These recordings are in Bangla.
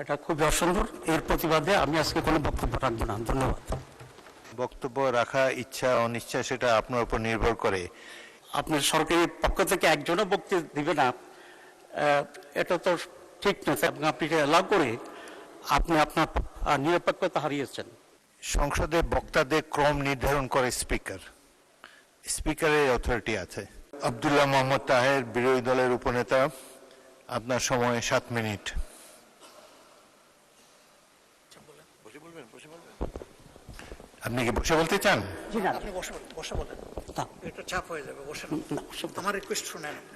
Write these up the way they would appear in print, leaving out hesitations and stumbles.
এটা খুবই অসুন্দর। এর প্রতিবাদে আমি আজকে কোনো বক্তব্য রাখবো না। ধন্যবাদ। বক্তব্য রাখা ইচ্ছা অনিচ্ছা সেটা আপনার উপর নির্ভর করে। আপনার সরকারি পক্ষ থেকে একজনও বক্তব্য দিবে না, এটা তো ঠিক না। এবং আপনি এটা এলাও করে আপনি আপনার নিরপেক্ষতা হারিয়েছেন। সংসদে বক্তাদের ক্রম নির্ধারণ করে স্পিকার। স্পিকারের অথরিটি আছে। আব্দুল্লাহ মোহাম্মদ তাহের, বিরোধী দলের উপনেতা, আপনার সময় 7 মিনিট। আপনি কি বসে বলতে চান? আপনি বসে বলেন, একটু চাপ হয়ে যাবে। বসে আমার রিকোয়েস্ট শুনেন, আপনি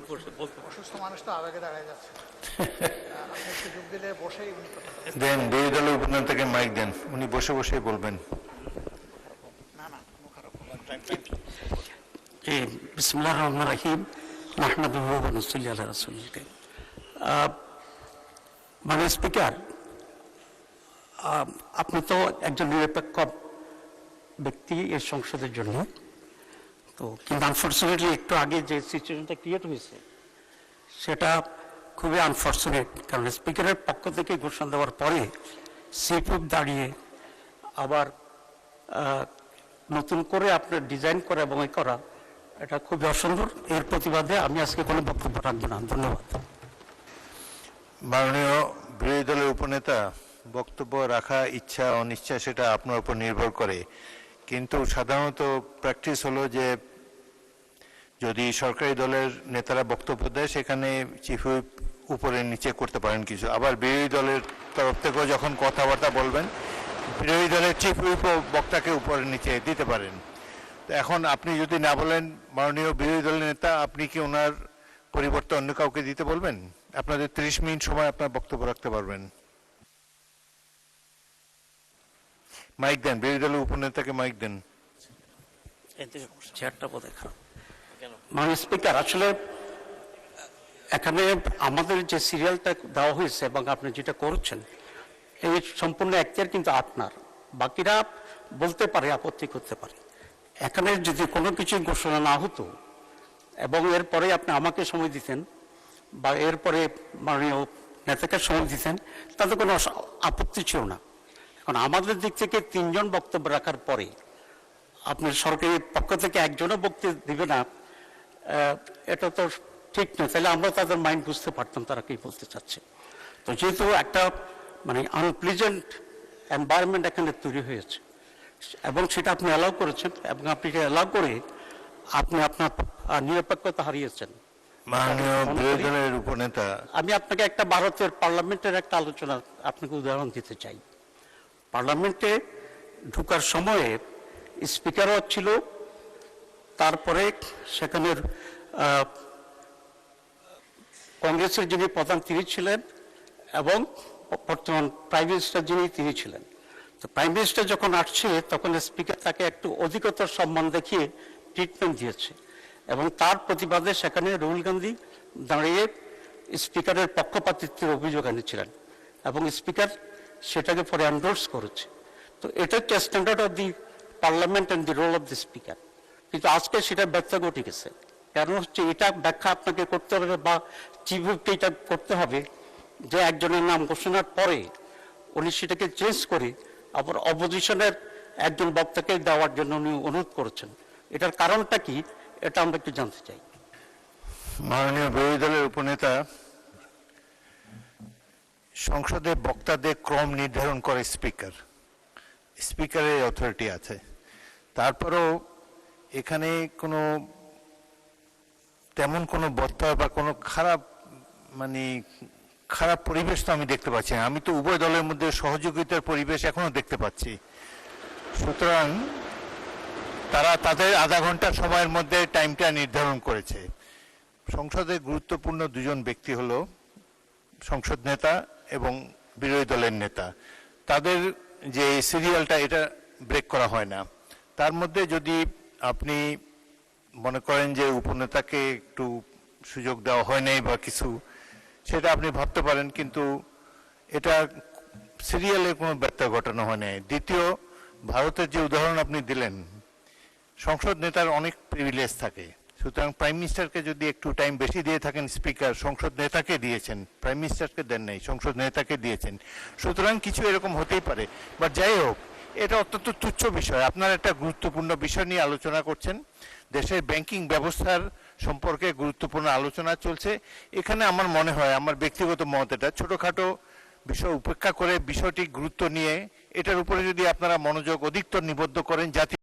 বসে অসুস্থ মানুষ তো আবেগে দাঁড়ায় যাচ্ছে। আপনি সুযোগ দিলে বসেই উনি দেন, বিরোধী দলের উপনেতাকে মাইক দেন, উনি বসে বসে বলবেন। না খারাপ বিসমিল্লাহির রহমানির রহিম, নাহমাদুহু ওয়া নুসাল্লি আলা রাসূলিল কারীম। মাননীয় স্পিকার, আপনি তো একজন নিরপেক্ষ ব্যক্তি এই সংসদের জন্য। তো কিন্তু আনফর্চুনেটলি একটু আগে যে সিচুয়েশনটা ক্রিয়েট হয়েছে সেটা খুবই আনফর্চুনেট। কারণ স্পিকারের পক্ষ থেকে ঘোষণা দেওয়ার পরে সিপিউপ দাঁড়িয়ে আবার নতুন করে আপনার ডিজাইন করা এবং এ করা, এটা খুবই অসুন্দর। এর প্রতিবাদে আমি আজকে কোনো বক্তব্য রাখবো না। ধন্যবাদ। মাননীয় বিরোধী দলের উপনেতা, বক্তব্য রাখা ইচ্ছা অনিচ্ছা সেটা আপনার উপর নির্ভর করে। কিন্তু সাধারণত প্র্যাকটিস হলো যে যদি সরকারি দলের নেতারা বক্তব্য দেয় সেখানে চিফ হুইপ উপরে নিচে করতে পারেন কিছু। আবার বিরোধী দলের তরফ থেকেও যখন কথাবার্তা বলবেন, বিরোধী দলের চিফ হুইপও বক্তাকে উপরে নিচে দিতে পারেন। তো এখন আপনি যদি না বলেন, মাননীয় বিরোধী দলের নেতা, আপনি কি ওনার পরিবর্তে অন্য কাউকে দিতে বলবেন? আপনাদের 30 মিনিট সময় আপনার বক্তব্য রাখতে পারবেন। মাইক দেন, বিরোধী দলের উপনেতাকে মাইক দেন। চেয়ারটা বোধহয় খারাপ। মাননীয় স্পিকার, আসলে এখানে আমাদের যে সিরিয়ালটা দেওয়া হয়েছে এবং আপনি যেটা করছেন এই সম্পূর্ণ এখতিয়ার কিন্তু আপনার। বাকিরা বলতে পারে, আপত্তি করতে পারে। এখানে যদি কোনো কিছু ঘোষণা না হতো এবং এরপরে আপনি আমাকে সময় দিতেন বা এরপরে মাননীয় নেতাকে সময় দিতেন, তাতে কোনো আপত্তি ছিল না। এখন আমাদের দিক থেকে 3 জন বক্তব্য রাখার পরে আপনার সরকারি পক্ষ থেকে একজনও বক্তব্য দিবে না, এটা তো ঠিক না। তাহলে আমরা তাদের মাইন্ড বুঝতে পারতাম তারা কি বলতে চাচ্ছে। তো যেহেতু একটা আনপ্লিজেন্ট এনভায়রনমেন্ট এখানে তৈরি হয়েছে এবং সেটা আপনি অ্যালাউ করেছেন এবং আপনি অ্যালাউ করে আপনি আপনার নিরপেক্ষতা হারিয়েছেন। মাননীয় বিরোধী দলের উপনেতা, আমি আপনাকে একটা ভারতের পার্লামেন্টের একটা আলোচনা আপনাকে উদাহরণ দিতে চাই। পার্লামেন্টে ঢোকার সময়ে স্পিকারও ছিল, তারপরে সেখানের কংগ্রেসের যিনি প্রধান তিনি ছিলেন এবং বর্তমান প্রাইম মিনিস্টার যিনি তিনি ছিলেন। তো প্রাইম মিনিস্টার যখন আসছে তখন স্পিকার তাকে একটু অধিকতর সম্মান দেখিয়ে ট্রিটমেন্ট দিয়েছে এবং তার প্রতিবাদে সেখানে রাহুল গান্ধী দাঁড়িয়ে স্পিকারের পক্ষপাতিত্বের অভিযোগ এনেছিলেন এবং স্পিকার সেটাকে পরে এন্ডোর্স করেছে। তো এটা হচ্ছে standard of the parliament and the role of the speaker. কিন্তু আজকে সেটা ব্যর্থ ঘটে গেছে। কারণ হচ্ছে এটা ব্যাখ্যা আপনাকে করতে হবে বা চিফ হুইপকে এটা করতে হবে যে একজনের নাম ঘোষণার পরে উনি সেটাকে চেঞ্জ করে আবার অপোজিশনের একজন বক্তাকে দেওয়ার জন্য উনি অনুরোধ করেছেন। এটার কারণটা কি, এটা আমরা একটু জানতে চাই। মাননীয় বিরোধী দলের উপনেতা, সংসদে বক্তাদের ক্রম নির্ধারণ করে স্পিকার। স্পিকারের অথরিটি আছে। তারপরেও এখানে কোনো তেমন কোনো বক্তা বা কোনো খারাপ পরিবেশ তো আমি দেখতে পাচ্ছি না। আমি তো উভয় দলের মধ্যে সহযোগিতার পরিবেশ এখনো দেখতে পাচ্ছি। সুতরাং তারা তাদের আধা ঘন্টা সময়ের মধ্যে টাইমটা নির্ধারণ করেছে। সংসদে গুরুত্বপূর্ণ 2 জন ব্যক্তি হলো সংসদ নেতা এবং বিরোধী দলের নেতা। তাদের যে সিরিয়ালটা এটা ব্রেক করা হয় না। তার মধ্যে যদি আপনি মনে করেন যে উপনেতাকে একটু সুযোগ দেওয়া হয় নাই বা কিছু, সেটা আপনি ভাবতে পারেন, কিন্তু এটা সিরিয়ালে কোনো ব্যত্যয় ঘটানো হয় নাই। দ্বিতীয়, ভারতের যে উদাহরণ আপনি দিলেন, সংসদ নেতার অনেক প্রিভিলেজ থাকে। সুতরাং প্রাইম মিনিস্টারকে যদি একটু টাইম বেশি দিয়ে থাকেন স্পিকার, সংসদ নেতাকে দিয়েছেন, প্রাইম মিনিস্টারকে দেন নাই, সংসদ নেতাকে দিয়েছেন, সুতরাং কিছু এরকম হতেই পারে। বাট যাই হোক, এটা অত্যন্ত তুচ্ছ বিষয়। আপনারা একটা গুরুত্বপূর্ণ বিষয় নিয়ে আলোচনা করছেন, দেশের ব্যাংকিং ব্যবস্থার সম্পর্কে গুরুত্বপূর্ণ আলোচনা চলছে। এখানে আমার মনে হয়, আমার ব্যক্তিগত মত, এটা ছোটোখাটো বিষয় উপেক্ষা করে বিষয়টি গুরুত্ব নিয়ে এটার উপরে যদি আপনারা মনোযোগ অধিকতর নিবদ্ধ করেন, জাতীয়